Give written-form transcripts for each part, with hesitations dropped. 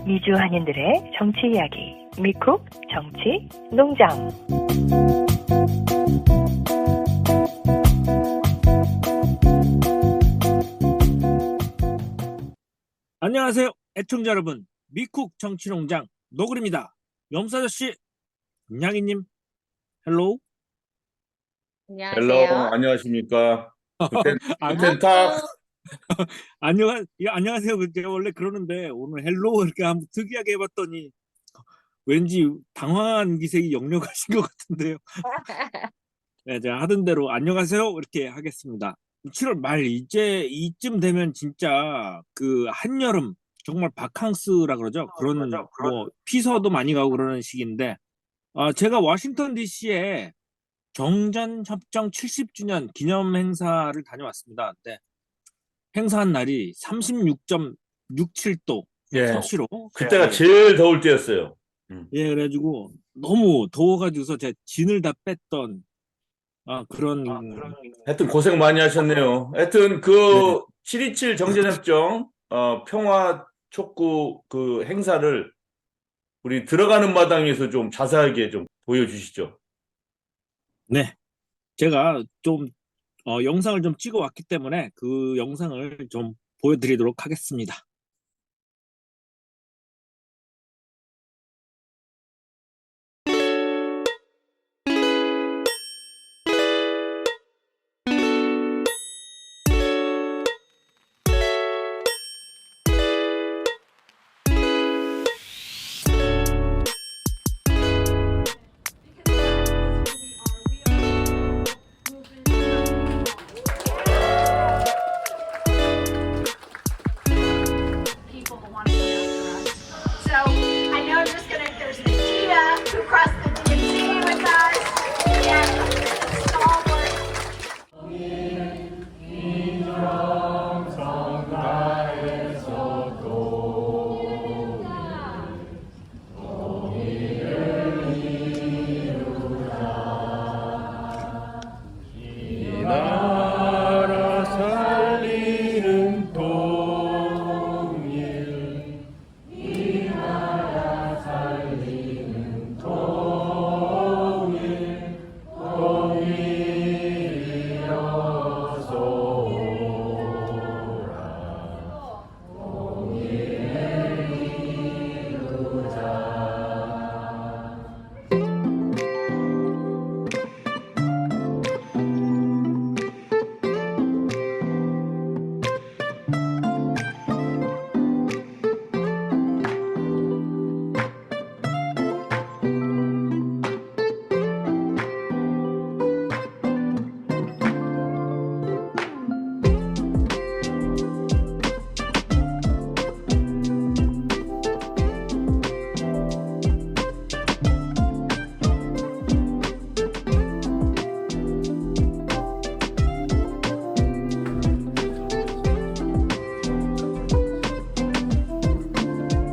미주 한인들의 정치 이야기, 미쿡 정치 농장. 안녕하세요, 애청자 여러분. 미쿡 정치 농장 노글입니다. 염소 아저씨, 양이님, 헬로우. 헬로, 안녕하세요. 안녕하십니까. 아니, 굿텐탁. 안녕하세요. 제가 원래 그러는데 오늘 헬로우 이렇게 한번 특이하게 해봤더니 왠지 당황한 기색이 역력하신 것 같은데요. 네, 제가 하던 대로 안녕하세요 이렇게 하겠습니다. 7월 말 이쯤 되면 진짜 그 한여름 정말 바캉스라 그러죠. 그런 뭐 피서도 많이 가고 그러는 시기인데, 제가 워싱턴 DC에 정전 협정 70주년 기념 행사를 다녀왔습니다. 네, 행사한 날이 36.67도 예. 서씨로. 그때가 제일 더울 때였어요. 예, 그래가지고 너무 더워가지고서 제가 진을 다 뺐던 그런 하여튼 고생 많이 하셨네요. 하여튼 그 7.27 정전협정 평화 촉구 그 행사를 우리 들어가는 마당에서 좀 자세하게 좀 보여주시죠. 네, 제가 좀 영상을 좀 찍어 왔기 때문에 그 영상을 좀 보여드리도록 하겠습니다.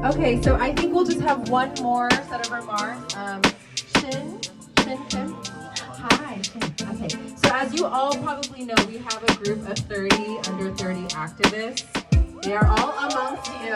Okay, so I think we'll just have one more set of remarks. Shin, Kim. Hi, Shin. Okay, so as you all probably know, we have a group of 30 under 30 activists. They are all amongst you.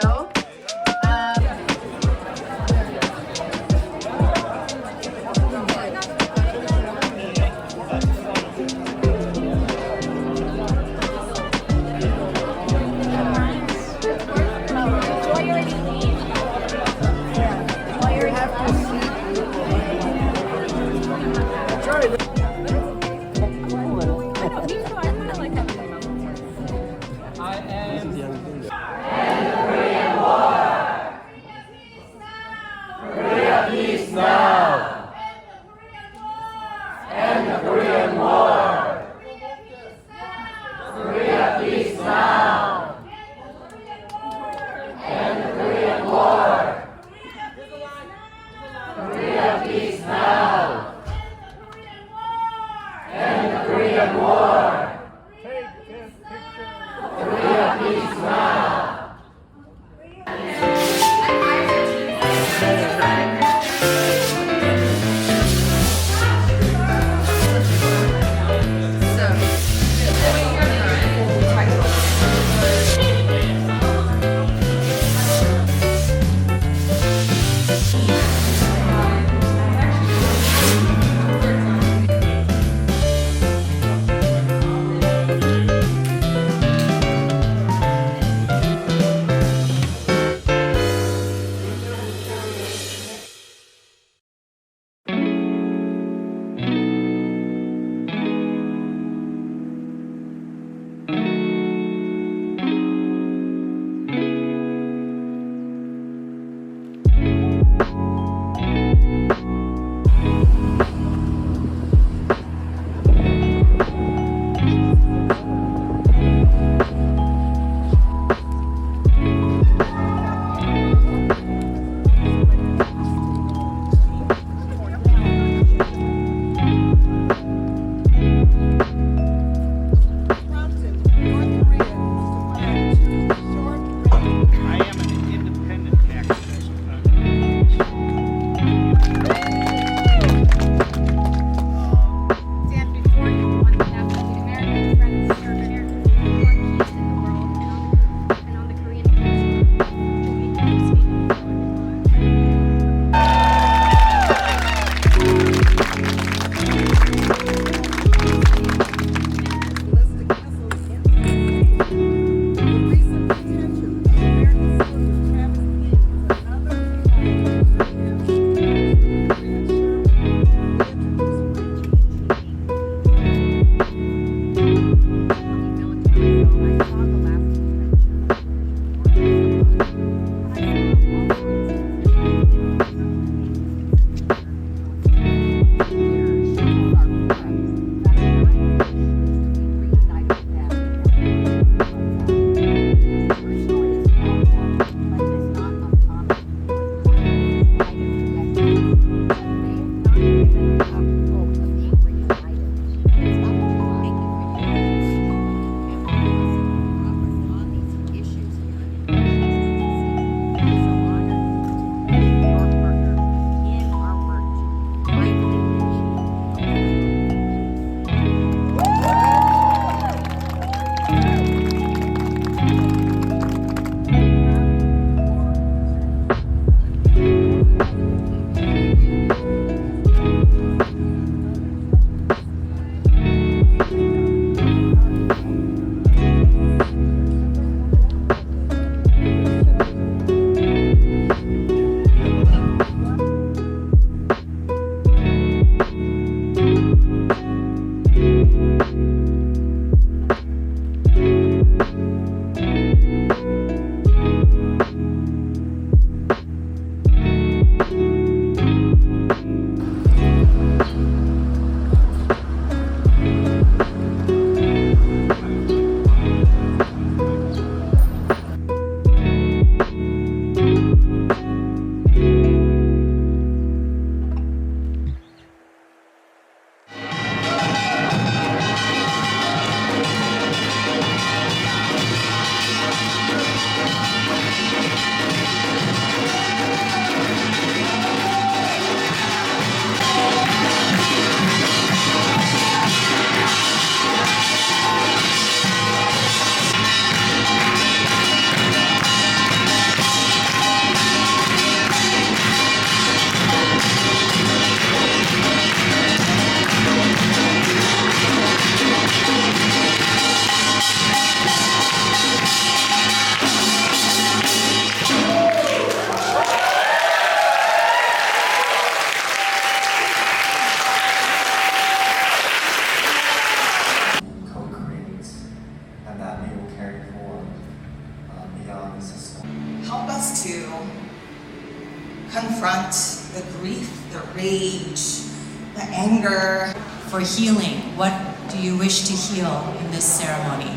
confront the grief, the rage, the anger. For healing, what do you wish to heal in this ceremony?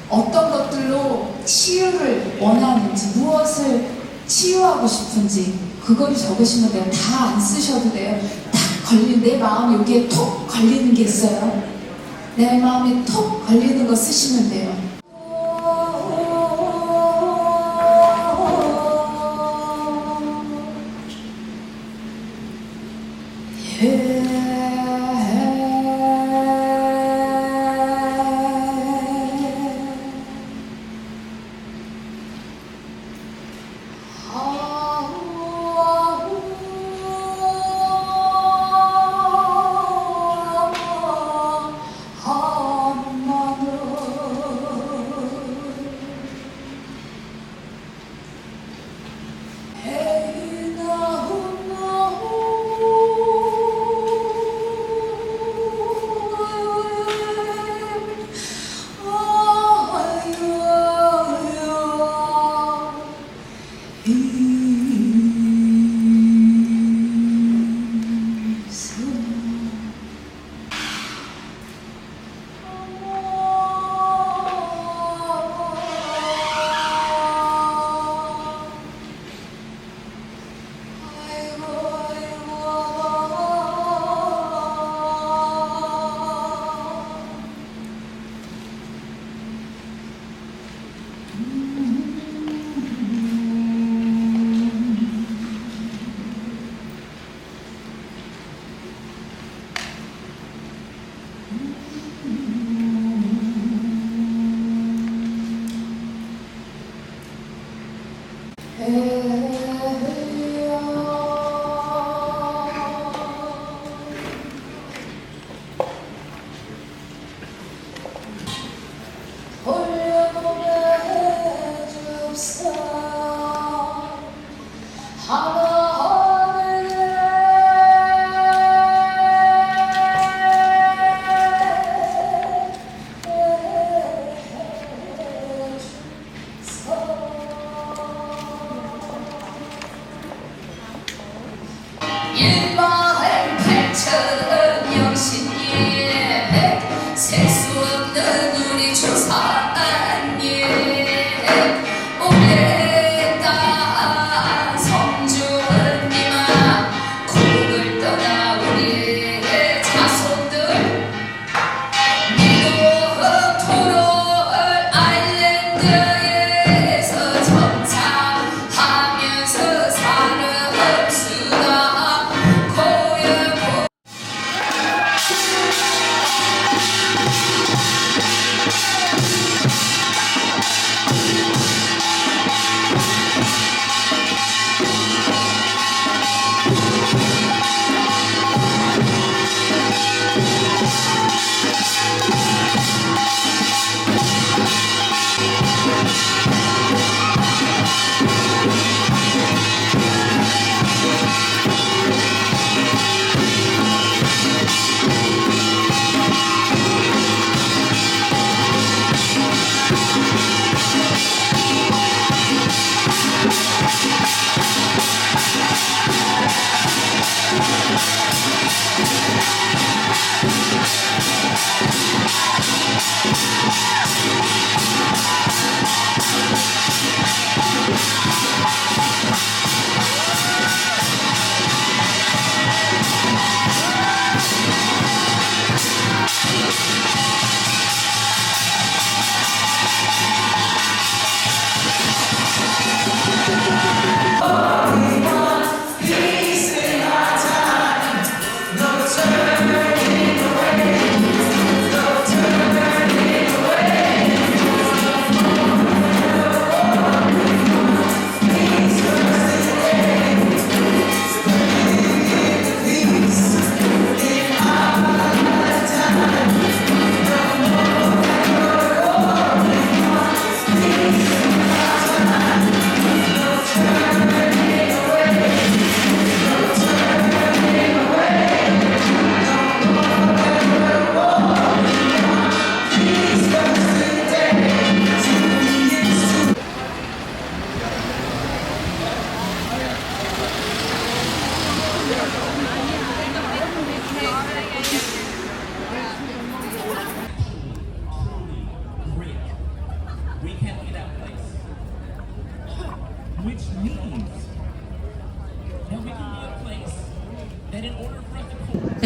어떤 것들로 치유를 원하는지, 무엇을 치유하고 싶은지 그거를 적으시면 돼요. 다 안 쓰셔도 돼요. 딱 걸린 내 마음이 여기에 톡 걸리는 게 있어요. 내 마음에 톡 걸리는 거 쓰시면 돼요.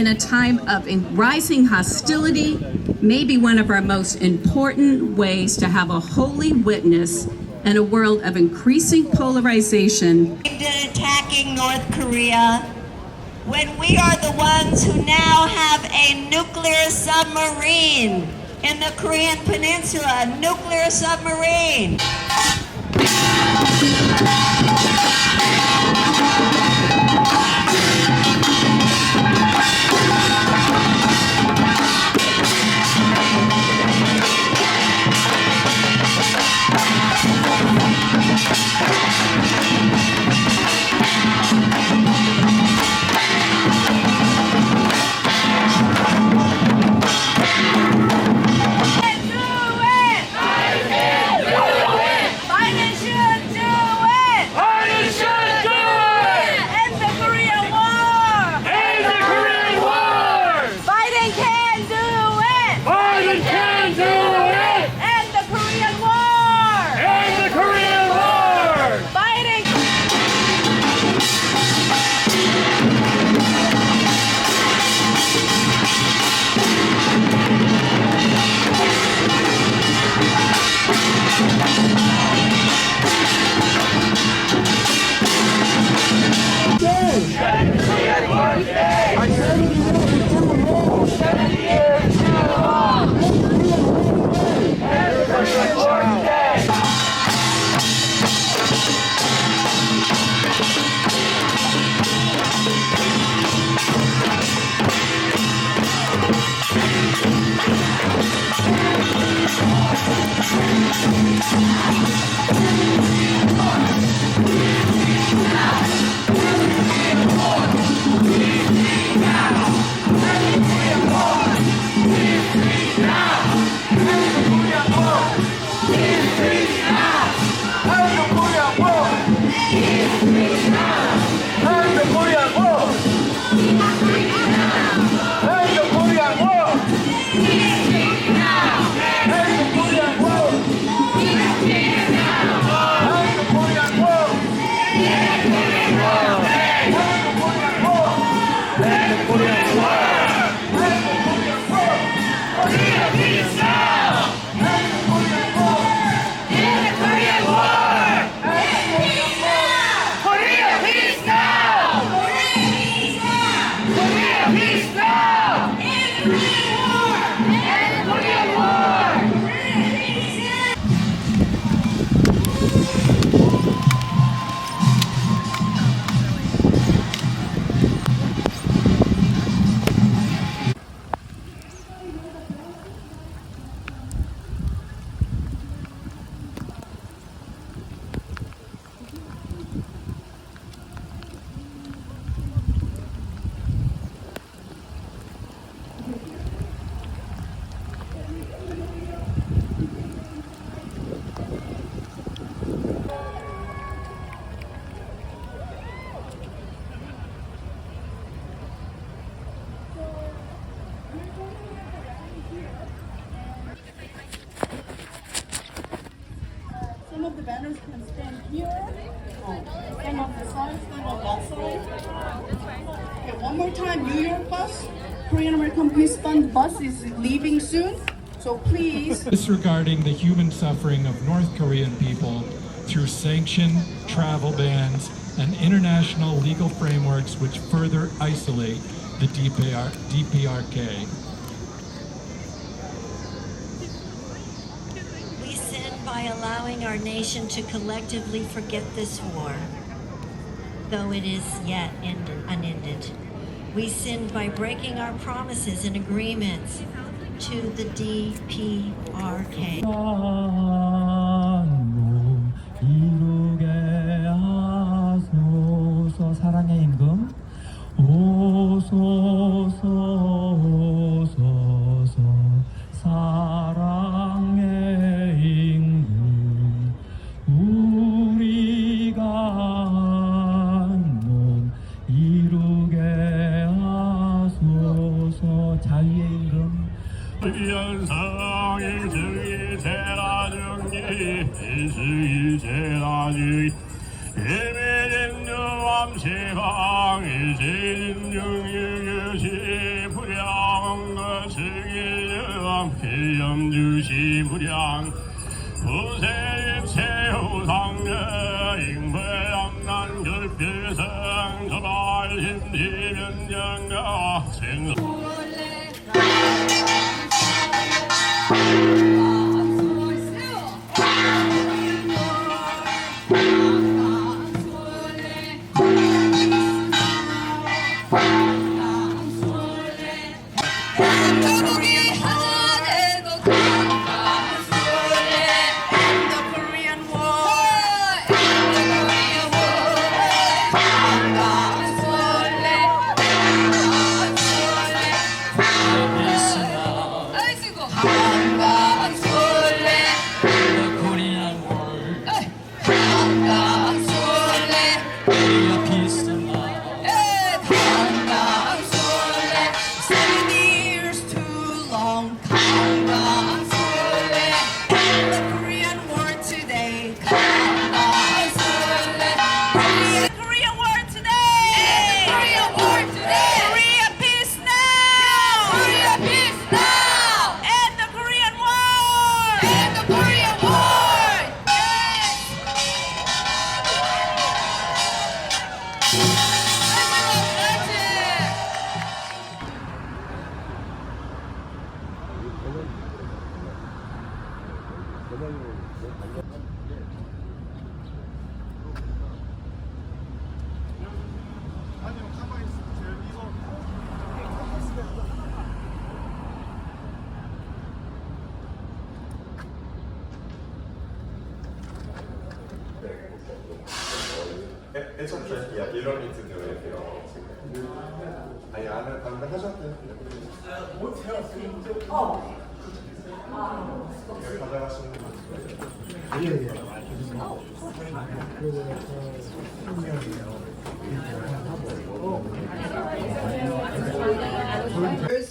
in a time of rising hostility, may be one of our most important ways to have a holy witness in a world of increasing polarization. Attacking North Korea, when we are the ones who now have a nuclear submarine in the Korean Peninsula, a nuclear submarine. Some of the banners can stand here. Some of the signs stand on that side. Okay, one more time. New York bus, Korean American Peace Fund bus is leaving soon. So please. Disregarding the human suffering of North Korean people through sanctioned travel bans and international legal frameworks which further isolate the DPRK. We sin by allowing our nation to collectively forget this war, though it is yet unended. We sinned by breaking our promises and agreements to the DPRK. 사랑의 임금 오소서 오소서 사랑의 임금 우리가 한몸 이루게 하소서 자유의 임금 위한 사랑의 주의 제라중기 일수의 제라주의 주시 불양 부세입 세우상여 잉배양난 결필성 저발심지면장가 생성 It's okay. Yeah, you don't need to do anything else. 아니 안 하셨대요. 가져가시는 거.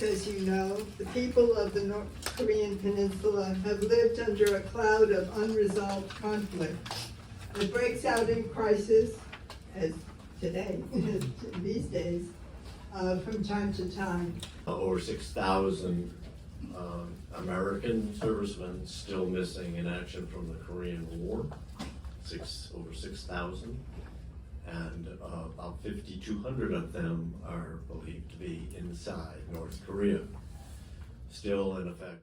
As you know, the people of the North Korean Peninsula have lived under a cloud of unresolved conflict. It breaks out in crisis, as today, these days, from time to time. Over 6,000 American servicemen still missing in action from the Korean War. Over 6,000. And about 5,200 of them are believed to be inside North Korea, still in effect.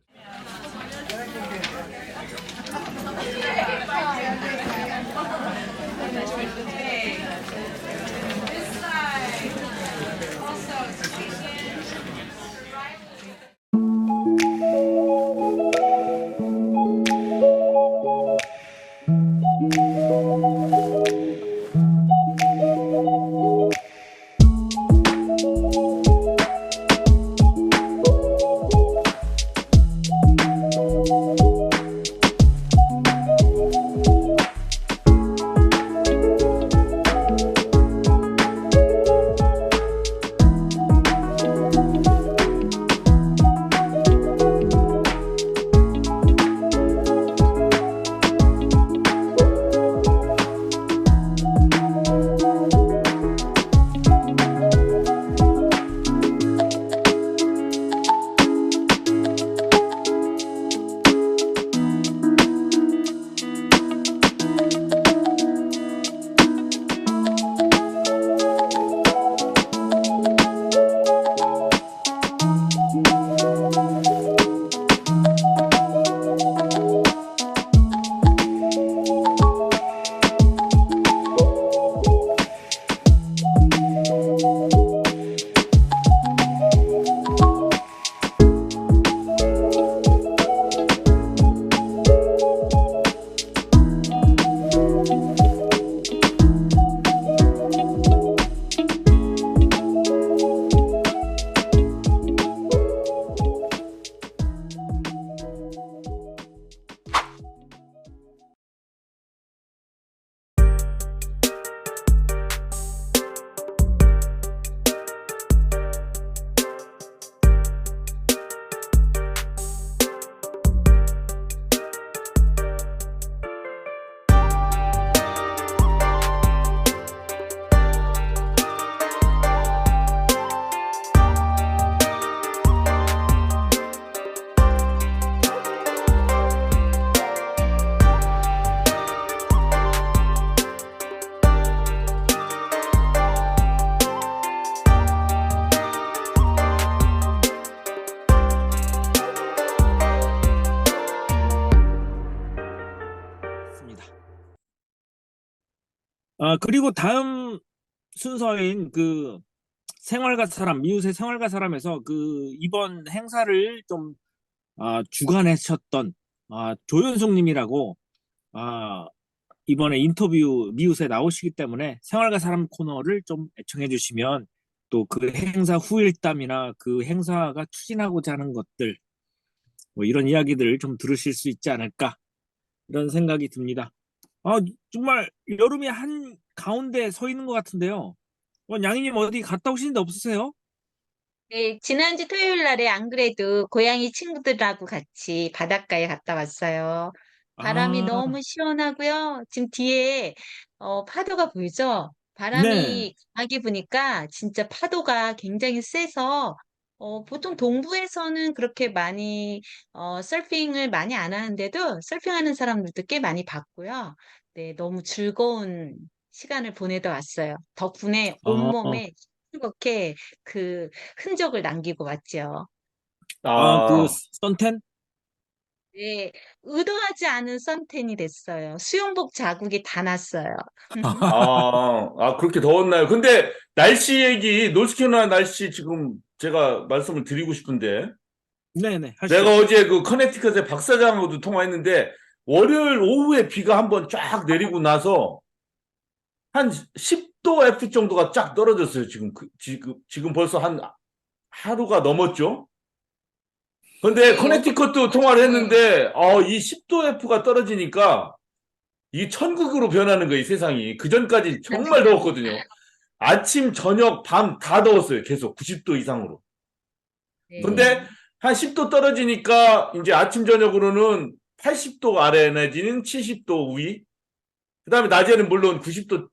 그리고 다음 순서인 그 생활과 사람, 미우새 생활과 사람에서 그 이번 행사를 좀 주관하셨던 조윤숙 님이라고 이번에 인터뷰 미우새 나오시기 때문에 생활과 사람 코너를 좀 애청해 주시면 또 그 행사 후일담이나 그 행사가 추진하고자 하는 것들 뭐 이런 이야기들을 좀 들으실 수 있지 않을까 이런 생각이 듭니다. 정말 여름이 한 가운데 서 있는 것 같은데요. 양이님 어디 갔다 오신 데 없으세요? 네, 지난주 토요일 날에 안 그래도 고양이 친구들하고 같이 바닷가에 갔다 왔어요. 바람이 아, 너무 시원하고요. 지금 뒤에 파도가 보이죠? 네. 바람이 강하게 부니까 진짜 파도가 굉장히 세서 보통 동부에서는 그렇게 많이 서핑을 많이 안 하는데도 서핑하는 사람들도 꽤 많이 봤고요. 네, 너무 즐거운 시간을 보내다 왔어요. 덕분에 어, 온몸에 이렇게 그 흔적을 남기고 왔죠. 그 아, 선텐? 네, 의도하지 않은 선텐이 됐어요. 수영복 자국이 다 났어요. 그렇게 더웠나요? 근데 날씨 얘기, 노스캐롤라이나 날씨 지금 제가 말씀을 드리고 싶은데, 네네, 내가 하시죠. 어제 그 커네티컷의 박 사장하고도 통화했는데, 월요일 오후에 비가 한번 쫙 내리고 나서 한 10도 F 정도가 쫙 떨어졌어요. 지금 벌써 한 하루가 넘었죠? 근데 네, 여기 커네티컷도 통화를 했는데, 이 10도 F가 떨어지니까 이 천국으로 변하는 거예요, 이 세상이. 그 전까지 정말 더웠거든요. 아침, 저녁, 밤 다 더웠어요. 계속 90도 이상으로. 근데 네, 한 10도 떨어지니까 이제 아침, 저녁으로는 80도 아래 내지는 70도 위. 그다음에 낮에는 물론 90도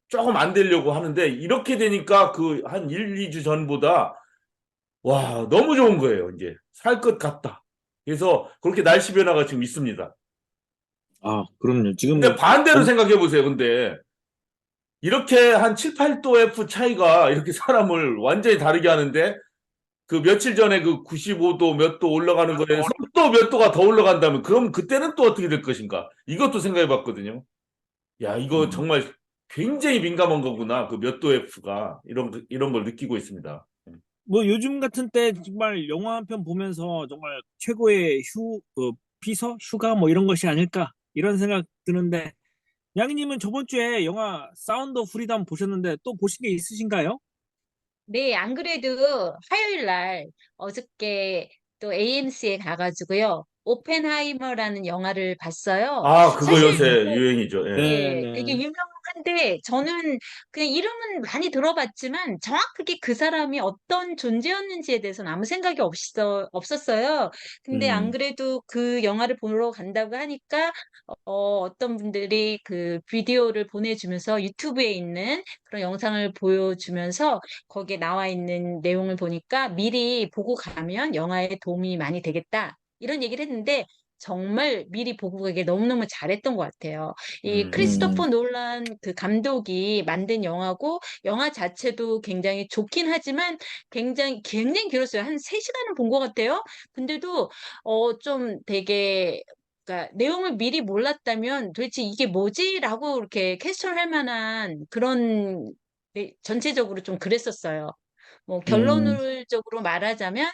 조금 안 되려고 하는데 이렇게 되니까 그 한 1, 2주 전보다 와, 너무 좋은 거예요, 이제. 살 것 같다. 그래서 그렇게 날씨 변화가 지금 있습니다. 그럼요. 지금 근데 반대로 생각해 보세요. 근데 이렇게 한 7, 8도 F 차이가 이렇게 사람을 완전히 다르게 하는데 그 며칠 전에 그 95도 몇 도 올라가는 거에서 또 몇 도가 더 올라간다면 그럼 그때는 또 어떻게 될 것인가? 이것도 생각해 봤거든요. 야, 이거 정말 굉장히 민감한 거구나. 그 몇 도 F가 이런 걸 느끼고 있습니다. 뭐 요즘 같은 때 정말 영화 한 편 보면서 정말 최고의 비서? 휴가 뭐 이런 것이 아닐까 이런 생각 드는데 양이님은 저번 주에 영화 사운드 오브 프리덤 보셨는데 또 보신 게 있으신가요? 네, 안 그래도 화요일 날 어저께 또 AMC에 가가지고요. 오펜하이머라는 영화를 봤어요. 그거 사실 요새 유행이죠. 예. 네, 되게 유명한데 저는 그냥 이름은 많이 들어봤지만 정확하게 그 사람이 어떤 존재였는지에 대해서는 아무 생각이 없었어요. 근데 안 그래도 그 영화를 보러 간다고 하니까 어떤 분들이 그 비디오를 보내주면서 유튜브에 있는 그런 영상을 보여주면서 거기에 나와 있는 내용을 보니까 미리 보고 가면 영화에 도움이 많이 되겠다. 이런 얘기를 했는데 정말 미리 보고 가길 너무너무 잘했던 것 같아요. 이 크리스토퍼 놀란 그 감독이 만든 영화고 영화 자체도 굉장히 좋긴 하지만 굉장히 길었어요. 한 3시간은 본 것 같아요. 근데도 좀 되게 그러니까 내용을 미리 몰랐다면 도대체 이게 뭐지라고 이렇게 퀘스천할 만한 그런 전체적으로 좀 그랬었어요. 뭐 결론적으로 말하자면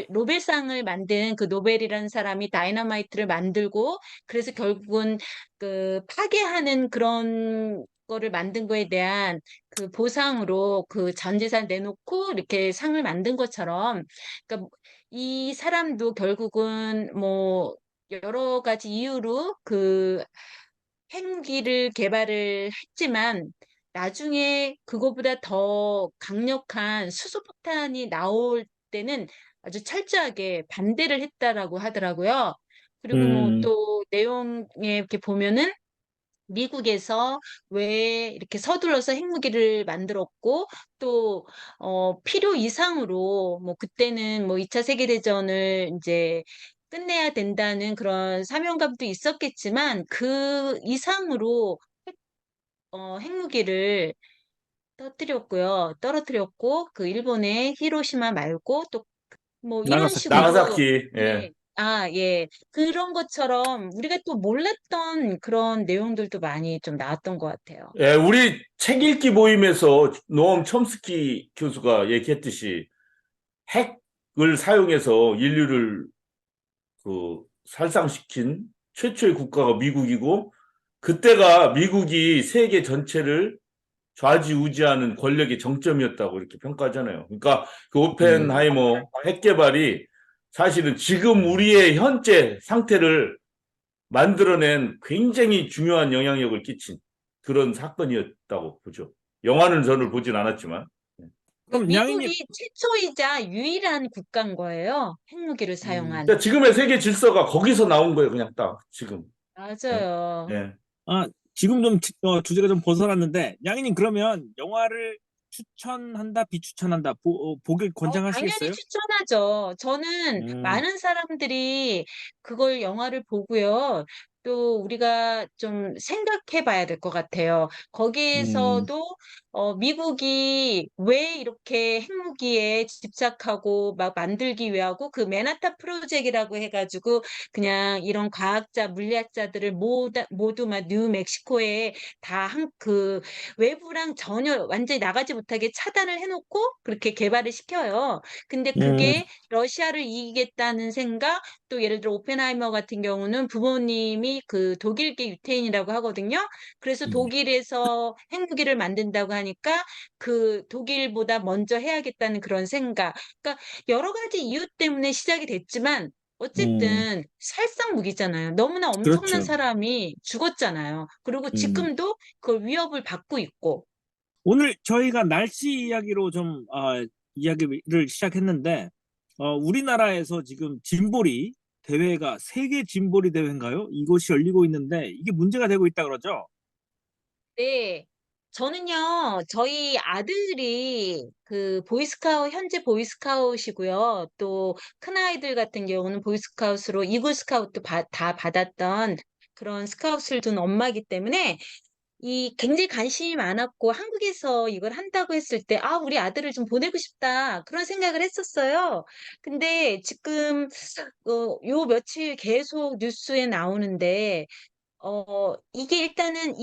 노벨상을 만든 그 노벨이라는 사람이 다이너마이트를 만들고 그래서 결국은 그 파괴하는 그런 거를 만든 거에 대한 그 보상으로 그 전 재산 내놓고 이렇게 상을 만든 것처럼 그러니까 이 사람도 결국은 뭐 여러 가지 이유로 그 핵무기를 개발을 했지만 나중에 그거보다 더 강력한 수소폭탄이 나올 때는 아주 철저하게 반대를 했다라고 하더라고요. 그리고 뭐 또 내용에 이렇게 보면은 미국에서 왜 이렇게 서둘러서 핵무기를 만들었고 또 필요 이상으로 뭐 그때는 뭐 2차 세계대전을 이제 끝내야 된다는 그런 사명감도 있었겠지만 그 이상으로 핵무기를 떨어뜨렸고 그 일본의 히로시마 말고 또 뭐 이런 식으로 나가사키. 예. 네, 예. 그런 것처럼 우리가 또 몰랐던 그런 내용들도 많이 좀 나왔던 것 같아요. 예, 우리 책 읽기 모임에서 노엄 첨스키 교수가 얘기했듯이 핵을 사용해서 인류를 살상시킨 최초의 국가가 미국이고, 그때가 미국이 세계 전체를 좌지우지하는 권력의 정점이었다고 이렇게 평가하잖아요. 그러니까 그 오펜하이머 핵 개발이 사실은 지금 우리의 현재 상태를 만들어낸 굉장히 중요한 영향력을 끼친 그런 사건이었다고 보죠. 영화는 저는 보진 않았지만. 그럼 양이님, 미국이 최초이자 유일한 국가인 거예요. 핵무기를 사용한. 그러니까 지금의 세계 질서가 거기서 나온 거예요. 그냥 딱 지금. 맞아요. 예. 지금 좀 주제가 좀 벗어났는데 양이님 그러면 영화를 추천한다, 비추천한다, 보길 당연히 권장하시겠어요? 추천하죠. 저는 많은 사람들이 그걸 영화를 보고요. 또 우리가 좀 생각해 봐야 될 것 같아요. 거기에서도 미국이 왜 이렇게 핵무기에 집착하고 막 만들기 위하고 그 맨하탄 프로젝트라고 해가지고 그냥 이런 과학자, 물리학자들을 모두 막 뉴멕시코에 그 외부랑 전혀 완전히 나가지 못하게 차단을 해놓고 그렇게 개발을 시켜요. 근데 그게 러시아를 이기겠다는 생각, 또 예를 들어 오펜하이머 같은 경우는 부모님이 그 독일계 유태인이라고 하거든요. 그래서 독일에서 핵무기를 만든다고 하니까 그 독일보다 먼저 해야겠다는 그런 생각. 그러니까 여러 가지 이유 때문에 시작이 됐지만 어쨌든 살상 무기잖아요. 너무나 엄청난 그렇죠. 사람이 죽었잖아요. 그리고 지금도 그걸 위협을 받고 있고. 오늘 저희가 날씨 이야기로 좀 이야기를 시작했는데 우리나라에서 지금 짐볼이 대회가 세계 짐볼이 대회인가요? 이것이 열리고 있는데 이게 문제가 되고 있다 그러죠? 네. 저는요, 저희 아들이 그 현재 보이스카웃이고요. 또 큰아이들 같은 경우는 보이스카웃으로 이글스카웃도 다 받았던 그런 스카웃을 둔 엄마이기 때문에 굉장히 관심이 많았고 한국에서 이걸 한다고 했을 때 우리 아들을 좀 보내고 싶다. 그런 생각을 했었어요. 근데 지금 요 며칠 계속 뉴스에 나오는데 이게 일단은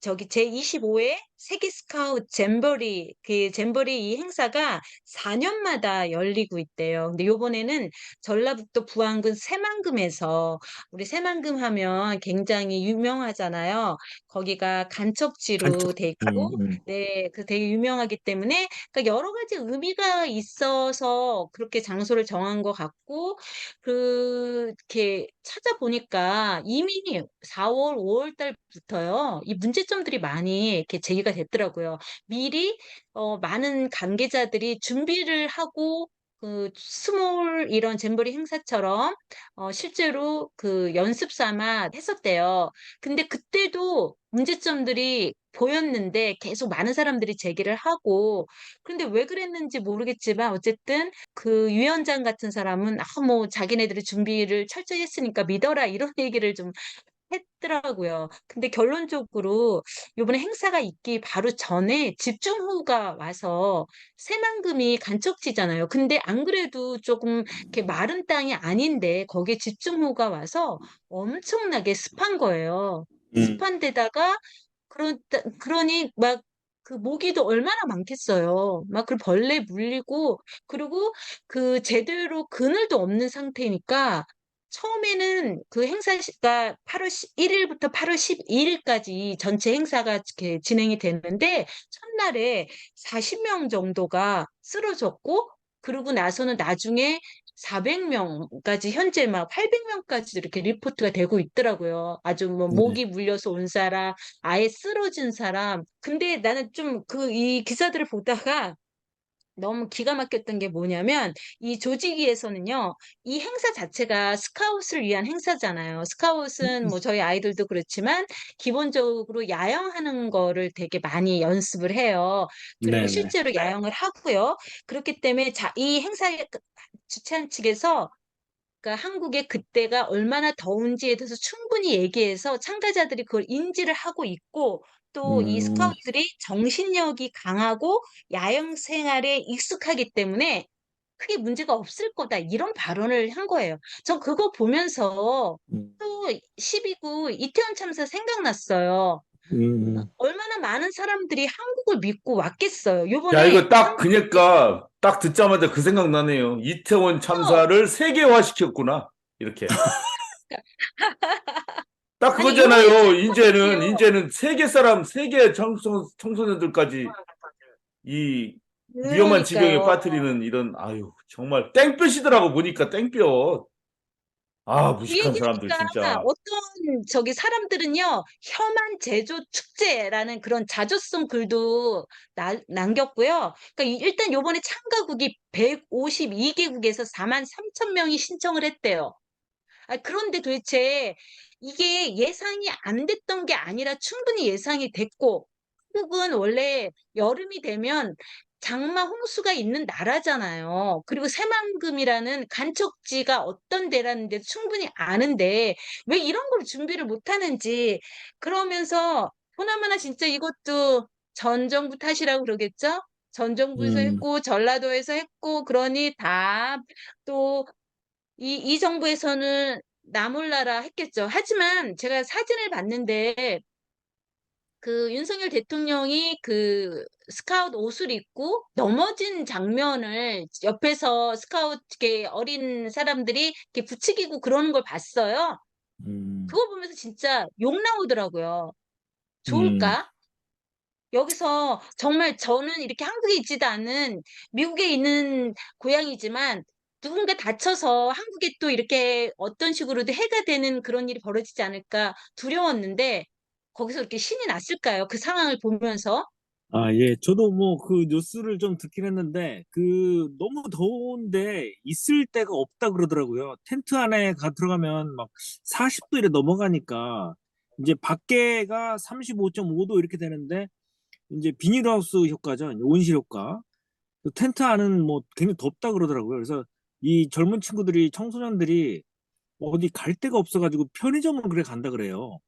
제25회 세계 스카우트 잼버리, 그 잼버리 이 행사가 4년마다 열리고 있대요. 근데 요번에는 전라북도 부안군 새만금에서, 우리 새만금 하면 굉장히 유명하잖아요. 거기가 간척지로 돼 있고, 네, 그 되게 유명하기 때문에, 그러니까 여러 가지 의미가 있어서 그렇게 장소를 정한 것 같고, 이렇게 찾아보니까 이미 4월, 5월 달부터요, 이 문제점들이 많이 이렇게 제기가 됐더라고요. 미리 많은 관계자들이 준비를 하고 그 스몰 이런 잼버리 행사처럼 실제로 그 연습 삼아 했었대요. 근데 그때도 문제점들이 보였는데 계속 많은 사람들이 제기를 하고, 그런데 왜 그랬는지 모르겠지만 어쨌든 그 위원장 같은 사람은 뭐 자기네들이 준비를 철저히 했으니까 믿어라 이런 얘기를 좀 했더라고요. 근데 결론적으로 요번에 행사가 있기 바로 전에 집중호우가 와서 새만금이 간척지잖아요. 근데 안 그래도 조금 이렇게 마른 땅이 아닌데 거기에 집중호우가 와서 엄청나게 습한 거예요. 습한 데다가 그러니 막 그 모기도 얼마나 많겠어요. 막 그 벌레 물리고, 그리고 그 제대로 그늘도 없는 상태니까 처음에는 그 행사가 8월 1일부터 8월 12일까지 전체 행사가 이렇게 진행이 됐는데 첫날에 40명 정도가 쓰러졌고, 그러고 나서는 나중에 400명까지 현재 막 800명까지 이렇게 리포트가 되고 있더라고요. 아주 뭐 모기 물려서 온 사람, 아예 쓰러진 사람. 근데 나는 좀 이 기사들을 보다가 너무 기가 막혔던 게 뭐냐면 이 조직위에서는요, 이 행사 자체가 스카웃을 위한 행사잖아요. 스카웃은 뭐 저희 아이들도 그렇지만 기본적으로 야영하는 거를 되게 많이 연습을 해요. 그리고 네네. 실제로 야영을 하고요. 그렇기 때문에 이 행사에 주최한 측에서 그러니까 한국의 그때가 얼마나 더운지에 대해서 충분히 얘기해서 참가자들이 그걸 인지를 하고 있고, 또 이 스카우트들이 정신력이 강하고 야영 생활에 익숙하기 때문에 크게 문제가 없을 거다. 이런 발언을 한 거예요. 전 그거 보면서 또 12구 이태원 참사 생각났어요. 얼마나 많은 사람들이 한국을 믿고 왔겠어요. 야, 요번에 이거 딱 그니까 딱 듣자마자 그 생각 나네요. 이태원 참사를 세계화 시켰구나. 이렇게. 딱 아니, 그거잖아요. 요번에 이제는 세계 사람, 세계 청소년들까지 이 위험한 지경에 그러니까요. 빠뜨리는 이런, 아유, 정말 땡볕이더라고, 보니까 땡볕. 아, 그 무식한 얘기를 사람들, 하니까 진짜. 어떤 저기 사람들은요, 혐한 제조 축제라는 그런 자조성 글도 남겼고요. 그러니까 일단 요번에 참가국이 152개국에서 43,000명이 신청을 했대요. 그런데 도대체 이게 예상이 안 됐던 게 아니라 충분히 예상이 됐고, 한국은 원래 여름이 되면 장마 홍수가 있는 나라잖아요. 그리고 새만금이라는 간척지가 어떤 데라는 데 충분히 아는데 왜 이런 걸 준비를 못 하는지, 그러면서 보나마나 진짜 이것도 전 정부 탓이라고 그러겠죠? 전 정부에서 했고 전라도에서 했고 그러니 다 또 이 정부에서는 나 몰라라 했겠죠. 하지만 제가 사진을 봤는데 그 윤석열 대통령이 그 스카우트 옷을 입고 넘어진 장면을 옆에서 스카우트 이렇게 어린 사람들이 이렇게 부추기고 그러는 걸 봤어요. 그거 보면서 진짜 욕 나오더라고요. 좋을까? 여기서 정말 저는 이렇게 한국에 있지도 않은 미국에 있는 고향이지만 누군가 다쳐서 한국에 또 이렇게 어떤 식으로든 해가 되는 그런 일이 벌어지지 않을까 두려웠는데 거기서 이렇게 신이 났을까요? 그 상황을 보면서. 아, 예. 저도 뭐 그 뉴스를 좀 듣긴 했는데, 너무 더운데 있을 데가 없다 그러더라고요. 텐트 안에 들어가면 막 40도 이래 넘어가니까, 이제 밖에가 35.5도 이렇게 되는데, 이제 비닐하우스 효과죠. 이제 온실 효과. 그 텐트 안은 뭐 굉장히 덥다 그러더라고요. 그래서 이 젊은 친구들이, 청소년들이 어디 갈 데가 없어가지고 편의점을 그래 간다 그래요.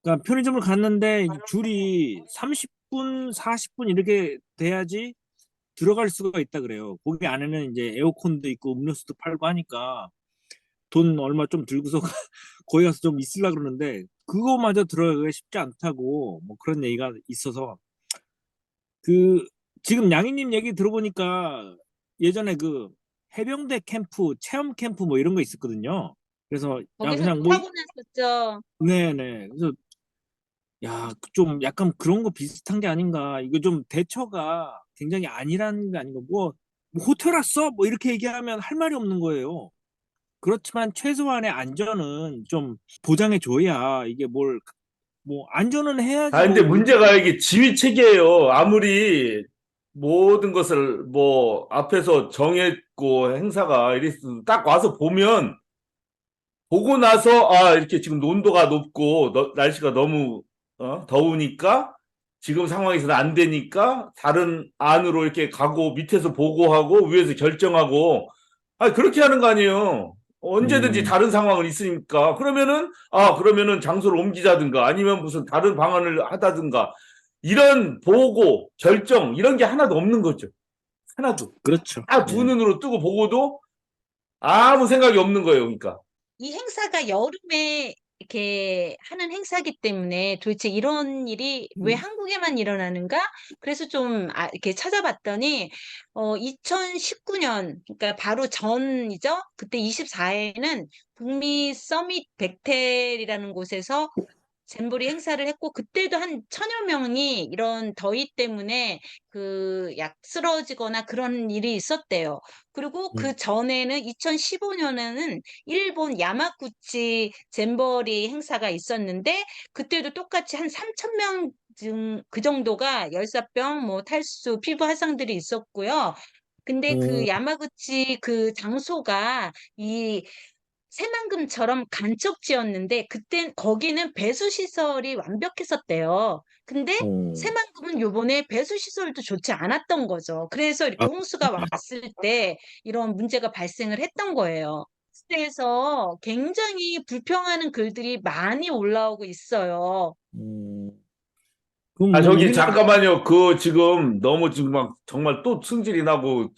그러니까 편의점을 갔는데 줄이 30분, 40분 이렇게 돼야지 들어갈 수가 있다 그래요. 거기 안에는 이제 에어컨도 있고 음료수도 팔고 하니까 돈 얼마 좀 들고서 거기 가서 좀 있으려 그러는데 그거마저 들어가기가 쉽지 않다고 뭐 그런 얘기가 있어서 그 지금 양희님 얘기 들어보니까 예전에 그 해병대 캠프, 체험 캠프 뭐 이런 거 있었거든요. 그래서 야 거기서 그냥 또 뭐 사고 났었죠. 네네. 그래서 야, 좀 약간 그런 거 비슷한 게 아닌가. 이거 좀 대처가 굉장히 안일한 게 아닌가. 뭐 호텔 왔어? 뭐 이렇게 얘기하면 할 말이 없는 거예요. 그렇지만 최소한의 안전은 좀 보장해 줘야 이게 뭐 안전은 해야지 아, 근데 뭐 문제가 이게 지휘 체계예요. 아무리 모든 것을 뭐 앞에서 정했고 행사가 이랬어도 딱 와서 보고 나서 아, 이렇게 지금 온도가 높고 날씨가 너무 더우니까 지금 상황에서는 안 되니까 다른 안으로 이렇게 가고 밑에서 보고하고 위에서 결정하고 아, 그렇게 하는 거 아니에요. 언제든지 다른 상황은 있으니까 그러면은 장소를 옮기자든가 아니면 무슨 다른 방안을 하다든가 이런 보고 결정 이런 게 하나도 없는 거죠. 하나도. 그렇죠. 딱 두 눈으로 뜨고 보고도 아무 생각이 없는 거예요. 그러니까. 이 행사가 여름에 이렇게 하는 행사기 때문에 도대체 이런 일이 왜 한국에만 일어나는가? 그래서 좀 이렇게 찾아봤더니 2019년 그러니까 바로 전이죠. 그때 24회에는 북미 서밋 백텔이라는 곳에서 잼버리 행사를 했고 그때도 한 1,000여 명이 이런 더위 때문에 그 약 쓰러지거나 그런 일이 있었대요. 그리고 그 전에는 2015년에는 일본 야마구치 잼버리 행사가 있었는데 그때도 똑같이 한 3,000명 그 정도가 열사병, 뭐 탈수, 피부 화상들이 있었고요. 근데 그 야마구치 그 장소가 이 새만금처럼 간척지였는데 그땐 거기는 배수 시설이 완벽했었대요. 근데 새만금은 요번에 배수 시설도 좋지 않았던 거죠. 그래서 이렇게 홍수가 왔을 때 이런 문제가 발생을 했던 거예요. 그래서 굉장히 불평하는 글들이 많이 올라오고 있어요. 그럼 아, 뭐 저기, 우리나라 잠깐만요. 그, 지금, 너무 지금 막, 정말 또 승질이 나고,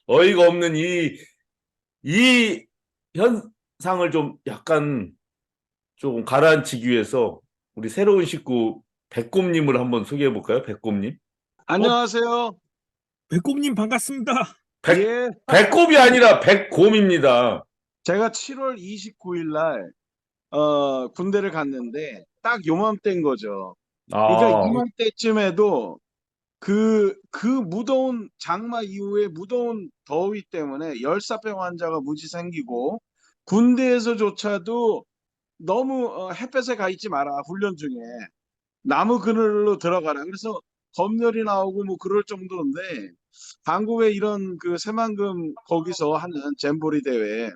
어이가 없는 이 현상을 좀 약간 좀 가라앉히기 위해서, 우리 새로운 식구, 배꼽님을 한번 소개해 볼까요? 배꼽님? 안녕하세요. 배꼽님 반갑습니다. 예. 배꼽이 아니라 백곰입니다. 제가 7월 29일 날 군대를 갔는데 딱 요맘때인 거죠. 그러니까 아, 이맘때쯤에도 그 무더운 장마 이후에 무더운 더위 때문에 열사병 환자가 무지 생기고 군대에서조차도 너무 햇볕에 가 있지 마라 훈련 중에 나무 그늘로 들어가라. 그래서 검열이 나오고 뭐 그럴 정도인데 한국의 이런 그 새만금 거기서 하는 잼버리 대회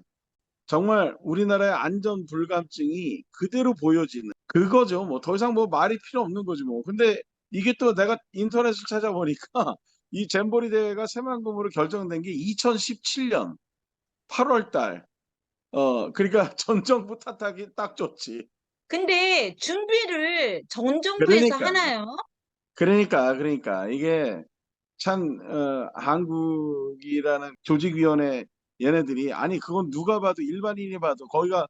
정말 우리나라의 안전 불감증이 그대로 보여지는 그거죠. 뭐 더 이상 뭐 말이 필요 없는 거지 뭐. 근데 이게 또 내가 인터넷을 찾아보니까 이 잼버리 대회가 새만금으로 결정된 게 2017년 8월 달. 그러니까 전 정부 탓하기 딱 좋지. 근데 준비를 전 정부에서 그러니까. 하나요? 그러니까 이게 참 한국이라는 조직위원회 얘네들이 아니 그건 누가 봐도 일반인이 봐도 거기가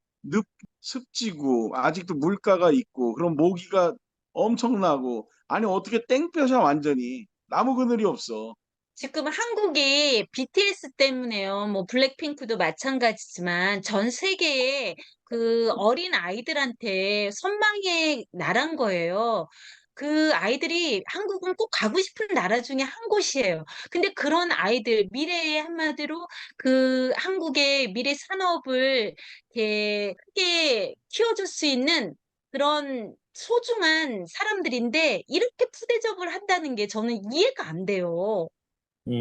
습지고 아직도 물가가 있고 그럼 모기가 엄청나고 아니 어떻게 땡볕이야 완전히 나무 그늘이 없어. 지금 한국이 BTS 때문에요. 뭐 블랙핑크도 마찬가지지만 전 세계에 그 어린 아이들한테 선망의 나라인 거예요. 그 아이들이 한국은 꼭 가고 싶은 나라 중에 한 곳이에요. 근데 그런 아이들, 미래의 한마디로 그 한국의 미래 산업을 이렇게 크게 키워줄 수 있는 그런 소중한 사람들인데 이렇게 푸대접을 한다는 게 저는 이해가 안 돼요.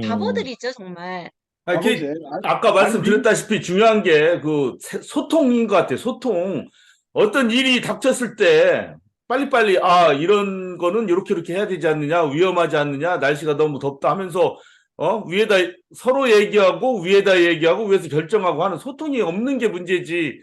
바보들이죠, 정말. 아, 바보지. 이게 아까 말씀드렸다시피 중요한 게 그 소통인 것 같아요. 소통. 어떤 일이 닥쳤을 때 빨리빨리 이런 거는 이렇게 해야 되지 않느냐, 위험하지 않느냐, 날씨가 너무 덥다 하면서 위에다 서로 얘기하고 위에다 얘기하고 위에서 결정하고 하는 소통이 없는 게 문제지.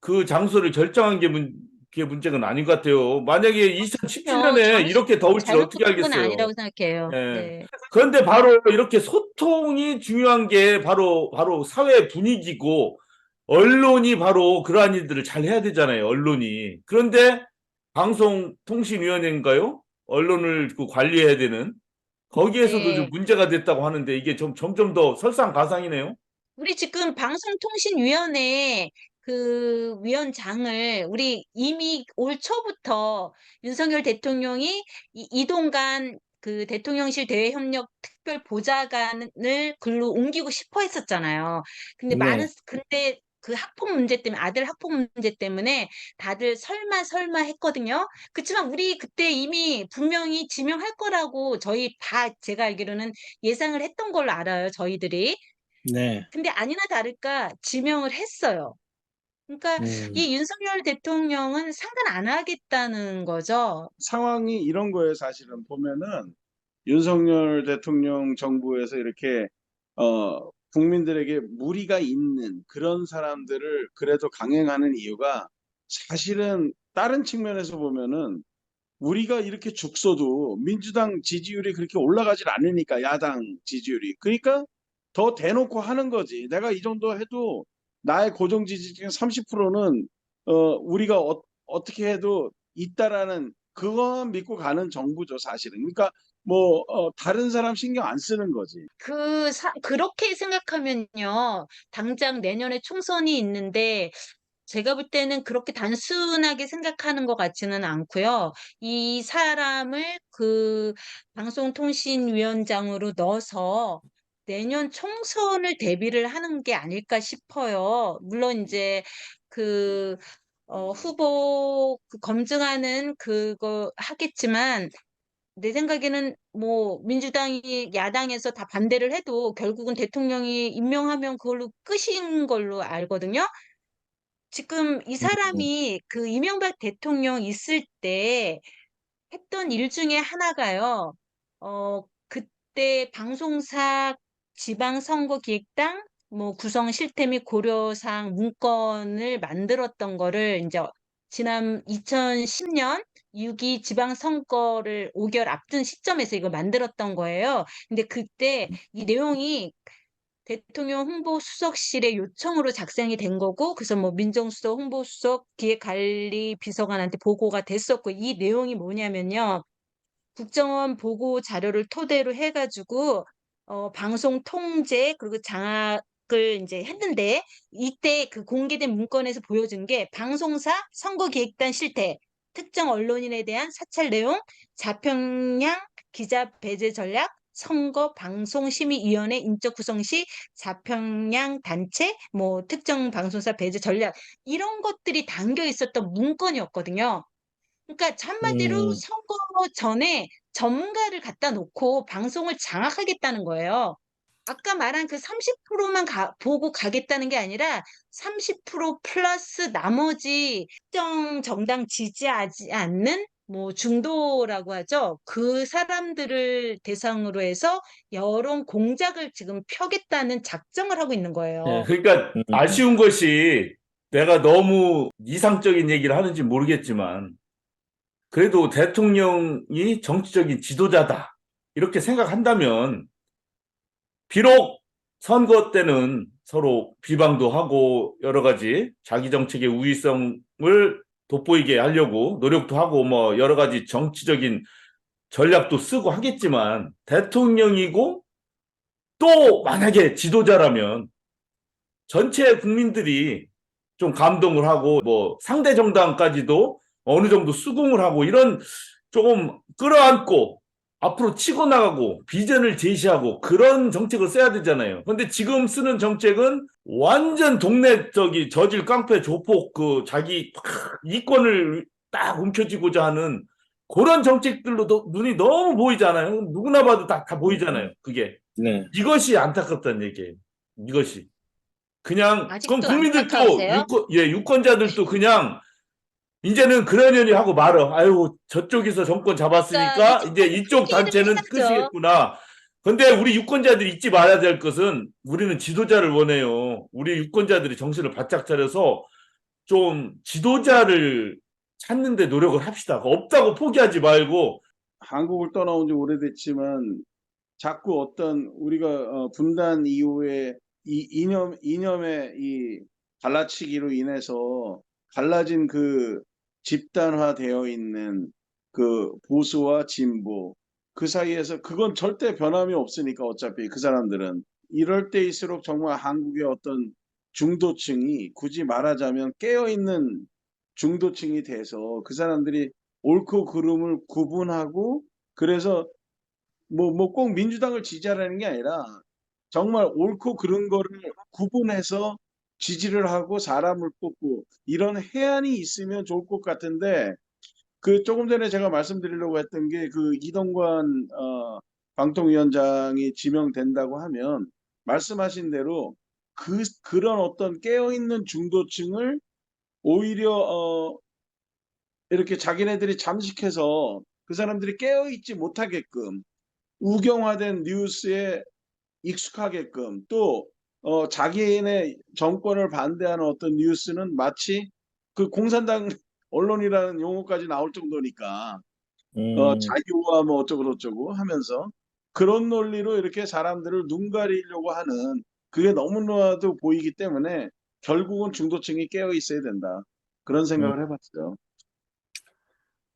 그 장소를 결정한 게 그게 문제는 아닌 것 같아요. 만약에 2017년에 이렇게 더울 줄 잘못 어떻게 본 건 알겠어요. 아니라고 생각해요. 예. 네. 그런데 바로 이렇게 소통이 중요한 게 바로 사회 분위기고 언론이 바로 그러한 일들을 잘 해야 되잖아요. 언론이. 그런데 방송통신위원회인가요? 언론을 그 관리해야 되는 거기에서도 네. 좀 문제가 됐다고 하는데 이게 점점 더 설상가상이네요. 우리 지금 방송통신위원회 그 위원장을 우리 이미 올 초부터 윤석열 대통령이 이동관 그 대통령실 대외협력 특별보좌관을 글로 옮기고 싶어 했었잖아요. 근데 네. 근데 그 학폭 문제 때문에 아들 학폭 문제 때문에 다들 설마 했거든요. 그렇지만 우리 그때 이미 분명히 지명할 거라고 저희 다 제가 알기로는 예상을 했던 걸로 알아요. 저희들이. 네. 근데 아니나 다를까 지명을 했어요. 그러니까 이 윤석열 대통령은 상관 안 하겠다는 거죠. 상황이 이런 거예요. 사실은 보면은 윤석열 대통령 정부에서 이렇게 국민들에게 무리가 있는 그런 사람들을 그래도 강행하는 이유가 사실은 다른 측면에서 보면은 우리가 이렇게 죽서도 민주당 지지율이 그렇게 올라가질 않으니까 야당 지지율이 그러니까 더 대놓고 하는 거지. 내가 이 정도 해도 나의 고정 지지 중에 30%는 우리가 어떻게 해도 있다라는 그것만 믿고 가는 정부죠, 사실은. 그러니까 뭐 다른 사람 신경 안 쓰는 거지. 그렇게 생각하면요. 당장 내년에 총선이 있는데 제가 볼 때는 그렇게 단순하게 생각하는 것 같지는 않고요. 이 사람을 그 방송통신위원장으로 넣어서 내년 총선을 대비를 하는 게 아닐까 싶어요. 물론 이제 그 후보 검증하는 그거 하겠지만 내 생각에는 뭐 민주당이 야당에서 다 반대를 해도 결국은 대통령이 임명하면 그걸로 끝인 걸로 알거든요. 지금 이 사람이 그 이명박 대통령 있을 때 했던 일 중에 하나가요. 그때 방송사 지방선거기획당 뭐 구성 실태 및 고려사항 문건을 만들었던 거를 이제 지난 2010년 6.2 지방선거를 5개월 앞둔 시점에서 이걸 만들었던 거예요. 근데 그때 이 내용이 대통령 홍보수석실의 요청으로 작성이 된 거고, 그래서 뭐 민정수석, 홍보수석, 기획관리 비서관한테 보고가 됐었고, 이 내용이 뭐냐면요. 국정원 보고 자료를 토대로 해가지고 방송 통제 그리고 장악을 이제 했는데, 이때 그 공개된 문건에서 보여준 게 방송사 선거기획단 실태, 특정 언론인에 대한 사찰 내용, 자평양 기자 배제 전략, 선거방송심의위원회 인적 구성 시 자평양 단체, 뭐 특정 방송사 배제 전략, 이런 것들이 담겨 있었던 문건이었거든요. 그러니까 한마디로 선거 전에 전문가를 갖다 놓고 방송을 장악하겠다는 거예요. 아까 말한 그 30%만 보고 가겠다는 게 아니라 30% 플러스 나머지 특정 정당 지지하지 않는 뭐 중도라고 하죠. 그 사람들을 대상으로 해서 여론 공작을 지금 펴겠다는 작정을 하고 있는 네, 거예요. 그러니까 아쉬운 것이 내가 너무 이상적인 얘기를 하는지 모르겠지만 그래도 대통령이 정치적인 지도자다 이렇게 생각한다면 비록 선거 때는 서로 비방도 하고 여러 가지 자기 정책의 우위성을 돋보이게 하려고 노력도 하고 뭐 여러 가지 정치적인 전략도 쓰고 하겠지만 대통령이고 또 만약에 지도자라면 전체 국민들이 좀 감동을 하고 뭐 상대 정당까지도 어느 정도 수긍을 하고 이런 조금 끌어안고 앞으로 치고 나가고 비전을 제시하고 그런 정책을 써야 되잖아요. 근데 지금 쓰는 정책은 완전 동네 저질 깡패 조폭 그 자기 이권을 딱 움켜쥐고자 하는 그런 정책들로 눈이 너무 보이잖아요. 누구나 봐도 다 보이잖아요. 그게. 네. 이것이 안타깝다는 얘기예요. 이것이. 그냥 그럼 아직도 국민들도 안타까우세요? 유권자들도 그냥 이제는 그러려니 하고 말어. 아유 저쪽에서 정권 잡았으니까 그러니까 이제 이쪽 포기를 단체는 해야죠. 끝이겠구나. 근데 우리 유권자들이 잊지 말아야 될 것은 우리는 지도자를 원해요. 우리 유권자들이 정신을 바짝 차려서 좀 지도자를 찾는 데 노력을 합시다. 없다고 포기하지 말고. 한국을 떠나온 지 오래됐지만 자꾸 어떤 우리가 분단 이후에 이 이념의 이 갈라치기로 인해서 갈라진 그 집단화되어 있는 그 보수와 진보 그 사이에서 그건 절대 변함이 없으니까 어차피 그 사람들은 이럴 때일수록 정말 한국의 어떤 중도층이 굳이 말하자면 깨어있는 중도층이 돼서 그 사람들이 옳고 그름을 구분하고 그래서 뭐 꼭 민주당을 지지하라는 게 아니라 정말 옳고 그른 거를 구분해서 지지를 하고 사람을 뽑고 이런 해안이 있으면 좋을 것 같은데 그 조금 전에 제가 말씀드리려고 했던 게 그 이동관 방통위원장이 지명된다고 하면 말씀하신 대로 그런 어떤 깨어있는 중도층을 오히려 이렇게 자기네들이 잠식해서 그 사람들이 깨어있지 못하게끔 우경화된 뉴스에 익숙하게끔 또 자기네 정권을 반대하는 어떤 뉴스는 마치 그 공산당 언론이라는 용어까지 나올 정도니까 자유와 뭐 어쩌고 저쩌고 하면서 그런 논리로 이렇게 사람들을 눈 가리려고 하는 그게 너무나도 보이기 때문에 결국은 중도층이 깨어 있어야 된다. 그런 생각을 해봤어요.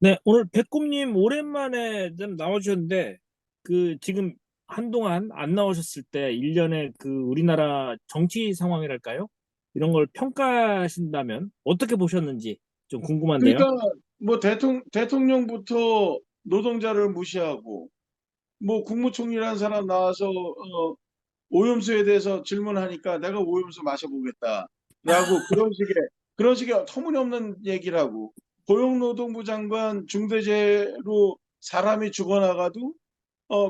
네, 오늘 백곰님 오랜만에 좀 나와주셨는데 그 지금 한동안 안 나오셨을 때 일련의 그 우리나라 정치 상황이랄까요? 이런 걸 평가하신다면 어떻게 보셨는지 좀 궁금한데요. 그러니까 뭐 대통령부터 노동자를 무시하고 뭐 국무총리라는 사람 나와서 오염수에 대해서 질문하니까 내가 오염수 마셔보겠다라고 그런 식의 터무니없는 얘기를 하고 고용노동부 장관 중대재해로 사람이 죽어나가도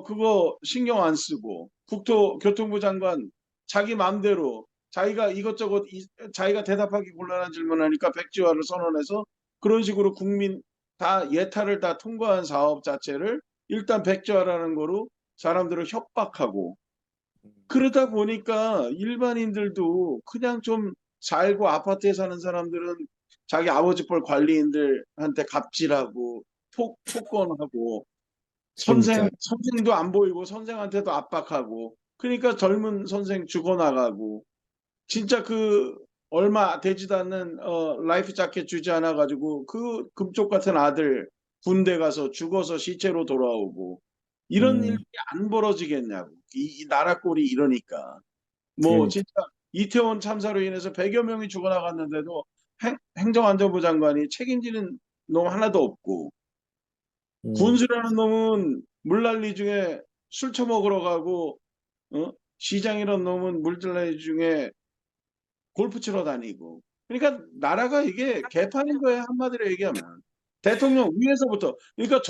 그거 신경 안 쓰고 국토교통부 장관 자기 마음대로 자기가 이것저것 자기가 대답하기 곤란한 질문하니까 백지화를 선언해서 그런 식으로 국민 다 예탈을 다 통과한 사업 자체를 일단 백지화라는 거로 사람들을 협박하고 그러다 보니까 일반인들도 그냥 좀 살고 아파트에 사는 사람들은 자기 아버지 뻘 관리인들한테 갑질하고 토건하고 선생도 안 보이고 선생한테도 압박하고 그러니까 젊은 선생 죽어나가고 진짜 그 얼마 되지도 않는 라이프 자켓 주지 않아 가지고 그 금쪽 같은 아들 군대 가서 죽어서 시체로 돌아오고 이런 일이 안 벌어지겠냐고 이 나라 꼴이 이러니까 뭐 진짜 이태원 참사로 인해서 100여 명이 죽어나갔는데도 행정안전부 장관이 책임지는 놈 하나도 없고 군수라는 놈은 물난리 중에 술 처먹으러 가고 시장이라는 놈은 물난리 중에 골프 치러 다니고 그러니까 나라가 이게 개판인 거예요. 한마디로 얘기하면 대통령 위에서부터 그러니까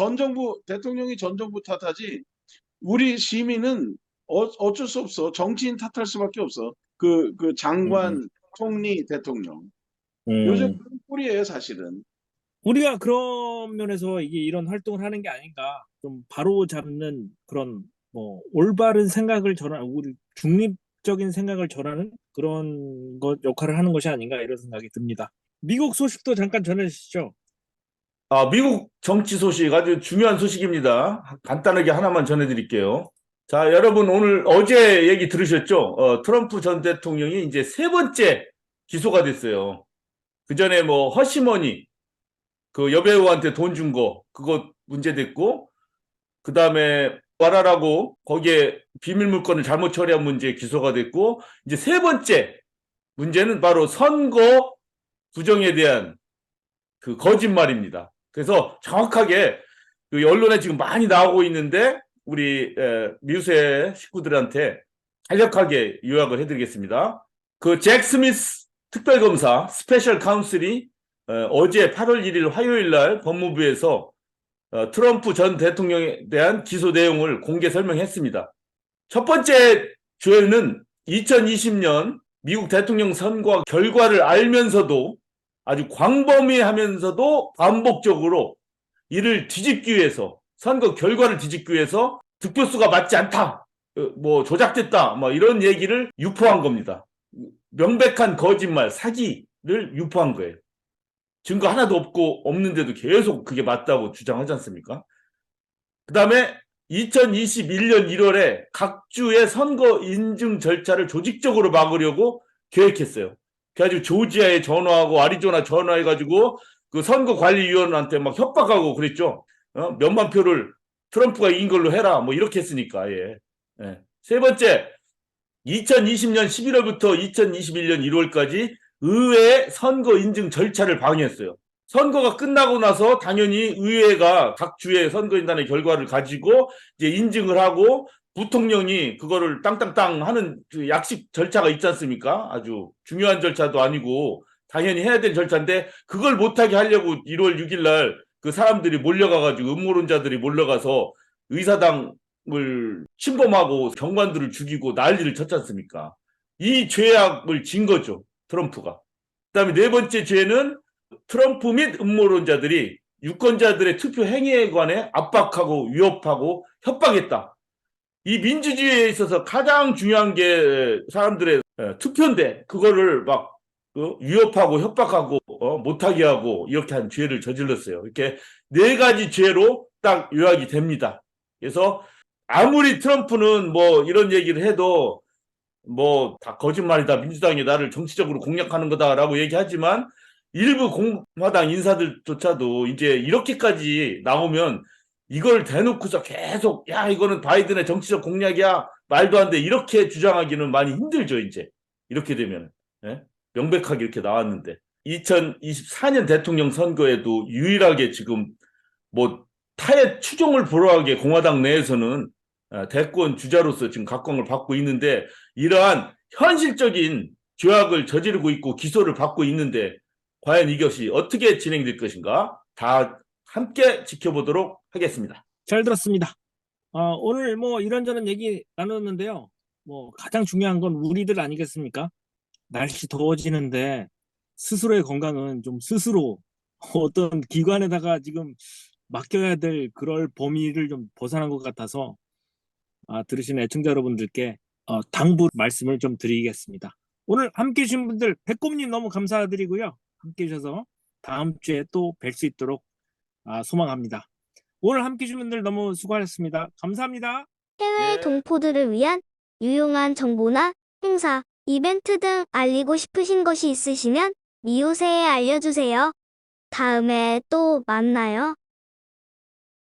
대통령이 전 정부 탓하지 우리 시민은 어쩔 수 없어. 정치인 탓할 수밖에 없어. 그 장관, 총리, 대통령. 요즘 그런 꼴이에요, 사실은. 우리가 그런 면에서 이게 이런 활동을 하는 게 아닌가. 좀 바로 잡는 그런 뭐 올바른 생각을 우리 중립적인 생각을 전하는 그런 역할을 하는 것이 아닌가 이런 생각이 듭니다. 미국 소식도 잠깐 전해주시죠. 미국 정치 소식 아주 중요한 소식입니다. 간단하게 하나만 전해드릴게요. 자, 여러분 어제 얘기 들으셨죠? 트럼프 전 대통령이 이제 3번째 기소가 됐어요. 그 전에 뭐 허시머니 그 여배우한테 돈 준 거 그거 문제됐고 그 다음에 와라라고 거기에 비밀 물건을 잘못 처리한 문제 기소가 됐고 이제 3번째 문제는 바로 선거 부정에 대한 그 거짓말입니다. 그래서 정확하게 그 언론에 지금 많이 나오고 있는데 우리 미우새 식구들한테 간략하게 요약을 해드리겠습니다. 그 잭 스미스 특별검사 스페셜 카운슬이 어제 8월 1일 화요일 날 법무부에서 트럼프 전 대통령에 대한 기소 내용을 공개 설명했습니다. 첫 번째 죄는 2020년 미국 대통령 선거 결과를 알면서도 아주 광범위하면서도 반복적으로 이를 뒤집기 위해서 선거 결과를 뒤집기 위해서 득표수가 맞지 않다, 뭐 조작됐다, 뭐 이런 얘기를 유포한 겁니다. 명백한 거짓말, 사기를 유포한 거예요. 증거 하나도 없는데도 계속 그게 맞다고 주장하지 않습니까? 그 다음에 2021년 1월에 각 주의 선거 인증 절차를 조직적으로 막으려고 계획했어요. 그래가지고 조지아에 전화하고 아리조나 전화해가지고 그 선거관리위원한테 막 협박하고 그랬죠. 몇만 표를 트럼프가 이긴 걸로 해라. 뭐 이렇게 했으니까. 예. 세 번째, 2020년 11월부터 2021년 1월까지 의회의 선거 인증 절차를 방해했어요. 선거가 끝나고 나서 당연히 의회가 각 주의 선거인단의 결과를 가지고 이제 인증을 하고 부통령이 그거를 땅땅땅 하는 그 약식 절차가 있지 않습니까? 아주 중요한 절차도 아니고 당연히 해야 될 절차인데 그걸 못하게 하려고 1월 6일 날 그 사람들이 몰려가가지고 음모론자들이 몰려가서 의사당을 침범하고 경관들을 죽이고 난리를 쳤지 않습니까? 이 죄악을 진 거죠, 트럼프가. 그다음에 네 번째 죄는 트럼프 및 음모론자들이 유권자들의 투표 행위에 관해 압박하고 위협하고 협박했다. 이 민주주의에 있어서 가장 중요한 게 사람들의 투표인데 그거를 막 위협하고 협박하고 못하게 하고 이렇게 한 죄를 저질렀어요. 이렇게 4가지 죄로 딱 요약이 됩니다. 그래서 아무리 트럼프는 뭐 이런 얘기를 해도 뭐 다 거짓말이다, 민주당이 나를 정치적으로 공략하는 거다라고 얘기하지만 일부 공화당 인사들조차도 이제 이렇게까지 나오면 이걸 대놓고서 계속 야 이거는 바이든의 정치적 공략이야 말도 안 돼 이렇게 주장하기는 많이 힘들죠. 이제 이렇게 되면 명백하게 이렇게 나왔는데 2024년 대통령 선거에도 유일하게 지금 뭐 타의 추종을 불허하게 공화당 내에서는 대권 주자로서 지금 각광을 받고 있는데 이러한 현실적인 죄악을 저지르고 있고 기소를 받고 있는데 과연 이것이 어떻게 진행될 것인가 다 함께 지켜보도록 하겠습니다. 잘 들었습니다. 오늘 뭐 이런저런 얘기 나눴는데요. 뭐 가장 중요한 건 우리들 아니겠습니까? 날씨 더워지는데 스스로의 건강은 좀 스스로 어떤 기관에다가 지금 맡겨야 될 그럴 범위를 좀 벗어난 것 같아서 들으시는 애청자 여러분들께 당부 말씀을 좀 드리겠습니다. 오늘 함께 해주신 분들 배꼽님 너무 감사드리고요. 함께 해주셔서 다음 주에 또 뵐 수 있도록 소망합니다. 오늘 함께 해주신 분들 너무 수고하셨습니다. 감사합니다. 해외 동포들을 위한 유용한 정보나 행사, 이벤트 등 알리고 싶으신 것이 있으시면 미우새에 알려주세요. 다음에 또 만나요.